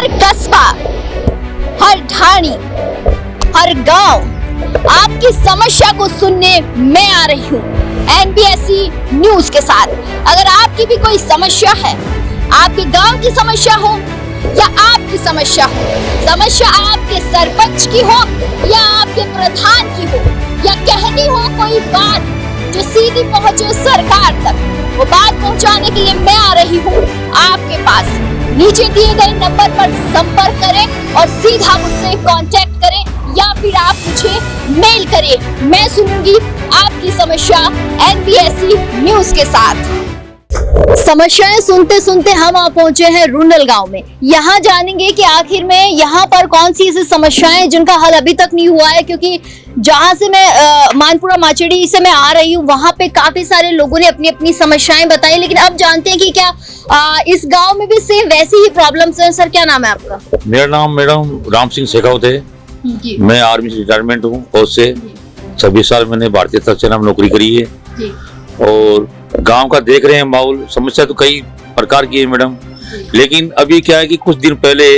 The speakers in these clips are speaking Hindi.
हर कस्बा, हर ढाणी, हर गांव आपकी समस्या को सुनने मैं आ रही हूँ NBSC न्यूज के साथ। अगर आपकी भी कोई समस्या है, आपके गांव की समस्या हो या आपकी समस्या हो, समस्या आपके सरपंच की हो या आपके प्रधान की हो, या कहनी हो कोई बात जो सीधी पहुंचे सरकार तक, वो बात पहुंचाने के लिए मैं आ रही हूँ आपके पास। नीचे दिए गए नंबर पर संपर्क करें और सीधा मुझसे कांटेक्ट करें या फिर आप मुझे मेल करें। मैं सुनूंगी आपकी समस्या NBSC न्यूज के साथ। समस्याएं सुनते सुनते हम आ पहुंचे हैं रुंडल गांव में। यहाँ जानेंगे कि आखिर में यहाँ पर कौन सी ऐसी समस्याएं जिनका हल अभी तक नहीं हुआ है, क्योंकि जहाँ से मैं मानपुरा माचेड़ी से मैं आ रही हूँ वहाँ पे काफी सारे लोगों ने अपनी अपनी समस्याएं बताई, लेकिन अब जानते हैं कि क्या इस गांव में भी सेम वैसी ही प्रॉब्लम्स हैं। सर क्या नाम है आपका? मेरा नाम मैडम राम सिंह शेखावत है। मैं आर्मी से रिटायरमेंट हूँ और से 26 साल मैंने भारतीय थल सेना में नौकरी करी है। और गांव का देख रहे हैं माहौल, समस्या तो कई प्रकार की है मैडम, लेकिन अभी क्या है कि कुछ दिन पहले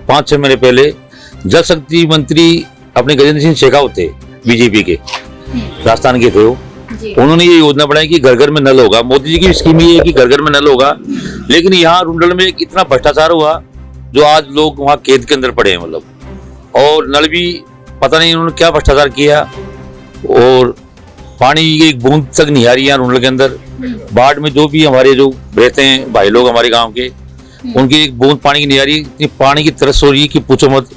5-6 महीने पहले जल शक्ति मंत्री अपने गजेंद्र सिंह शेखावत थे, बीजेपी के, राजस्थान के थे वो। उन्होंने ये योजना बनाई कि घर घर में नल होगा। मोदी जी की स्कीम ये है कि घर घर में नल होगा, लेकिन यहाँ रुंडल में एक इतना भ्रष्टाचार हुआ जो आज लोग वहाँ कैद के अंदर पड़े हैं मतलब। और नल भी पता नहीं उन्होंने क्या भ्रष्टाचार किया, और पानी की एक बूंद तक नहीं आ रही है रुंडल के अंदर। बाढ़ में जो भी हमारे जो रहते हैं भाई लोग हमारे गांव के, उनकी एक बूंद पानी की नहीं आ रही। इतनी पानी की तरस हो रही है कि पूछो मत।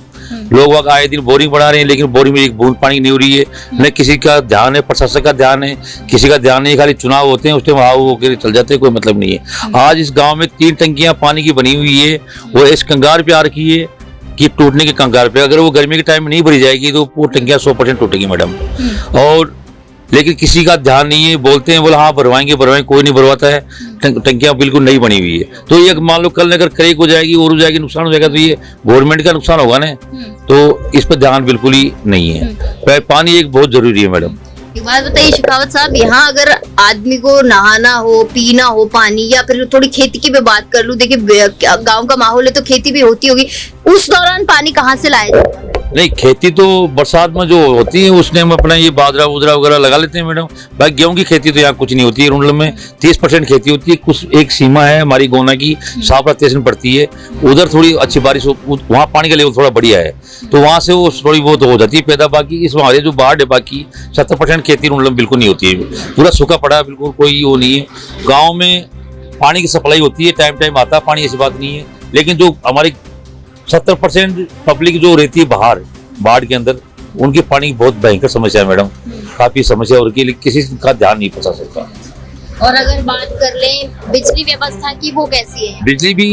लोग वहाँ आए दिन बोरिंग बना रहे हैं, लेकिन बोरिंग में एक बूंद पानी नहीं हो रही है। न किसी का ध्यान है, प्रशासन का ध्यान है, किसी का ध्यान नहीं। खाली चुनाव होते हैं उस टाइम हाव होकर चल जाते हैं, कोई मतलब नहीं है। आज इस गाँव में 3 टंकियां पानी की बनी हुई है, वो इस कंगार पे आ रखी है कि टूटने के कंगार पे। अगर वो गर्मी के टाइम में नहीं भरी जाएगी तो वो टंकियां 100% टूटेगी मैडम। और लेकिन किसी का ध्यान नहीं है। बोलते हैं बोला हाँ भरवाएंगे, कोई नहीं भरवाता है। टंकियां बिल्कुल नहीं बनी हुई है। तो ये मान लो कल अगर क्रैक हो जाएगी और हो जाएगी, नुकसान हो जाएगा, तो ये गवर्नमेंट का नुकसान होगा ना। तो इस पर ध्यान बिल्कुल ही नहीं है। पानी एक बहुत जरूरी है मैडम। एक बात बताइए शेखावत साहब, यहाँ अगर आदमी को नहाना हो, पीना हो पानी, या फिर थोड़ी खेती की भी बात कर लूं, देखिए गांव का माहौल है तो खेती भी होती होगी, उस दौरान पानी कहाँ से लाया जाता है? नहीं, खेती तो बरसात में जो होती है उसने हम अपना ये बाजरा उजरा वगैरह लगा लेते हैं मैडम। भाई गेहूं की खेती तो यहाँ कुछ नहीं होती है। रुंडल में 30% खेती होती है। कुछ एक सीमा है हमारी गोना की, सापरा तहसील पड़ती है, उधर थोड़ी अच्छी बारिश हो, वहाँ पानी का लेवल थोड़ा बढ़िया है, तो वहाँ से वो थोड़ी बहुत हो जाती है पैदा। बाकी इस हमारे जो बाढ़ है, बाकी 70% खेती रुंडल में बिल्कुल नहीं होती है। पूरा सूखा पड़ा है, बिल्कुल कोई वो नहीं है। गाँव में पानी की सप्लाई होती है, टाइम टाइम आता है पानी, ऐसी बात नहीं है। लेकिन जो हमारी 70% पब्लिक जो रहती है बाहर बाढ़ के अंदर, उनकी पानी की बहुत भयंकर समस्या है मैडम। काफी समस्या और किसी का ध्यान नहीं पहुंचा सकता। और अगर बात कर लें बिजली व्यवस्था की, वो कैसी है? बिजली भी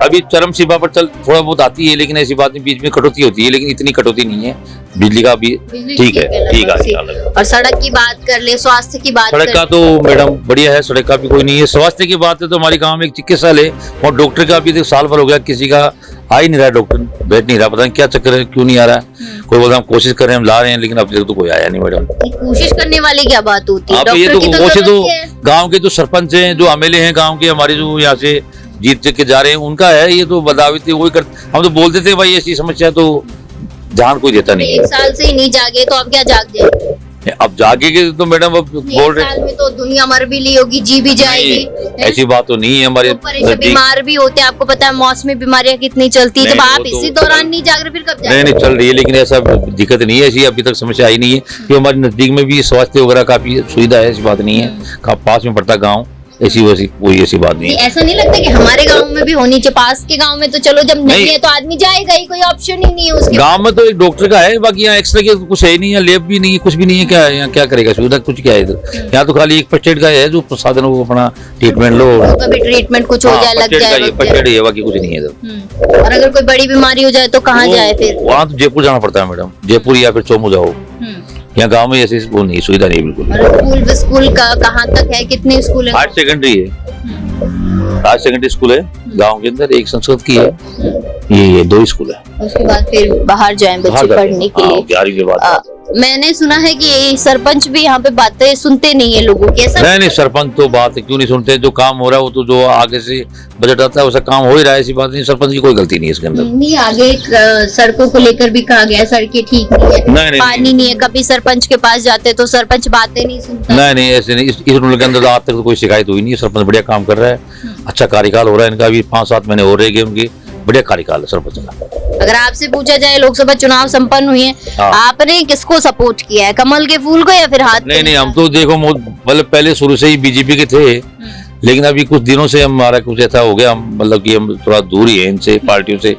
अभी चरम सीमा पर थोड़ा बहुत आती है, लेकिन ऐसी बात नहीं, बीच में कटौती होती है, लेकिन इतनी कटौती नहीं है। बिजली का भी ठीक है। और सड़क की बात कर ले, स्वास्थ्य की बात, सड़क का तो मैडम बढ़िया है, सड़क का भी कोई नहीं है। स्वास्थ्य की बात है तो हमारे गांव में एक चिकित्सालय है, और डॉक्टर का भी साल भर हो गया, किसी का आ ही नहीं रहा, डॉक्टर बैठ नहीं रहा। पता नहीं क्या चक्कर है, क्यों नहीं आ रहा है। कोई बोलता हम कोशिश कर रहे हैं, हम ला रहे हैं, लेकिन अब तक तो कोई आया नहीं मैडम। कोशिश करने वाली क्या बात होती है? ये तो गाँव के जो सरपंच हैं, जो MLA हैं गाँव के, हमारे जो यहाँ से जीत के जा रहे हैं, उनका है। ये तो बदावित वही कर, हम तो बोलते थे भाई ऐसी समस्या, तो ध्यान कोई देता नहीं। 1 साल से ही नहीं जागे तो अब क्या जाग जाए? अब जागेंगे तो मैडम अब बोल रहे हैं तो दुनिया मर भी ली होगी, जी भी जाएगी। ऐसी बात तो नहीं है। हमारे बीमार भी होते हैं, आपको पता है मौसमी बीमारियां कितनी चलती है। जब आप इसी दौरान नहीं जाग रहे, फिर कब जाएंगे? नहीं चल रही है, लेकिन ऐसा दिक्कत नहीं है, ऐसी अभी तक समस्या आई नहीं है। कि हमारे नजदीक में भी स्वास्थ्य वगैरह काफी सुविधा है, ऐसी बात नहीं है। पास में पड़ता गाँव, ऐसी वैसी कोई ऐसी बात नहीं है। ऐसा नहीं लगता कि हमारे गांव में भी होनी चाहिए? पास के गांव में तो चलो जब नहीं है तो आदमी जाएगा ही, कोई ऑप्शन ही नहीं है उसके। गांव में तो एक डॉक्टर का है, बाकी यहाँ एक्सरे के कुछ है नहीं है, लैब भी नहीं है, कुछ भी नहीं है। क्या है यहाँ, क्या करेगा सुविधा, कुछ क्या है इधर? यहाँ तो खाली एक फर्स्ट एड का है, जो प्रसाधन वो अपना ट्रीटमेंट लो, कभी ट्रीटमेंट कुछ हो जाए, लग जाए, फर्स्ट एड है, बाकी कुछ नहीं है इधर। और अगर कोई बड़ी बीमारी हो जाए तो कहाँ जाए फिर? वहाँ तो जयपुर जाना पड़ता है मैडम, जयपुर या फिर चौमू जाओ। यहाँ गांव में ऐसी वो नहीं, सुविधा नहीं बिल्कुल। स्कूल का कहाँ तक है, कितने स्कूल है? 8 सेकेंडरी है, 8 सेकेंडरी स्कूल है गांव के अंदर। एक संस्कृत की है, ये 2 स्कूल है। उसके बाद फिर बाहर जाएं बच्चे पढ़ने के लिए। 11वीं के बाद मैंने सुना है कि ये सरपंच भी यहाँ पे बातें सुनते नहीं है लोगों की, ऐसा? नहीं, सरपंच तो बात क्यों नहीं सुनते, जो काम हो रहा है वो तो जो आगे से बजट आता है वैसा काम हो ही रहा है, ऐसी बात नहीं, सरपंच की कोई गलती नहीं है इसके अंदर। नहीं, आगे सड़कों को लेकर भी कहा गया, सड़कें ठीक नहीं है, नहीं, पानी नहीं है, कभी सरपंच के पास जाते तो सरपंच बातें नहीं सुनता। नहीं, ऐसे नहीं, इस रूल के अंदर तो आज तक तो कोई शिकायत हुई नहीं है, सरपंच बढ़िया काम कर रहा है, अच्छा कार्यकाल हो रहा है इनका, अभी 5-7 महीने हो रहे हैं उनकी, बढ़िया कार्यकाल है सरपंच का। अगर आपसे पूछा जाए लोकसभा चुनाव संपन्न हुए हैं, हाँ। आपने किसको सपोर्ट किया है, कमल के फूल को या फिर हाथ? नहीं, हम तो देखो मतलब पहले शुरू से ही बीजेपी के थे, लेकिन अभी कुछ दिनों से हमारा कुछ ऐसा हो गया, हम मतलब कि हम थोड़ा दूर ही है इनसे, पार्टियों से।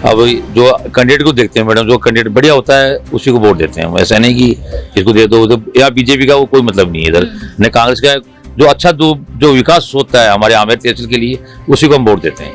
अब जो कैंडिडेट को देखते हैं मैडम, जो कैंडिडेट बढ़िया होता है उसी को वोट देते हैं, ऐसा नहीं कि इसको दे दो, या बीजेपी का वो कोई मतलब नहीं है इधर, न कांग्रेस का, जो अच्छा जो विकास होता है हमारे आमेर तहसील के लिए उसी को हम वोट देते हैं।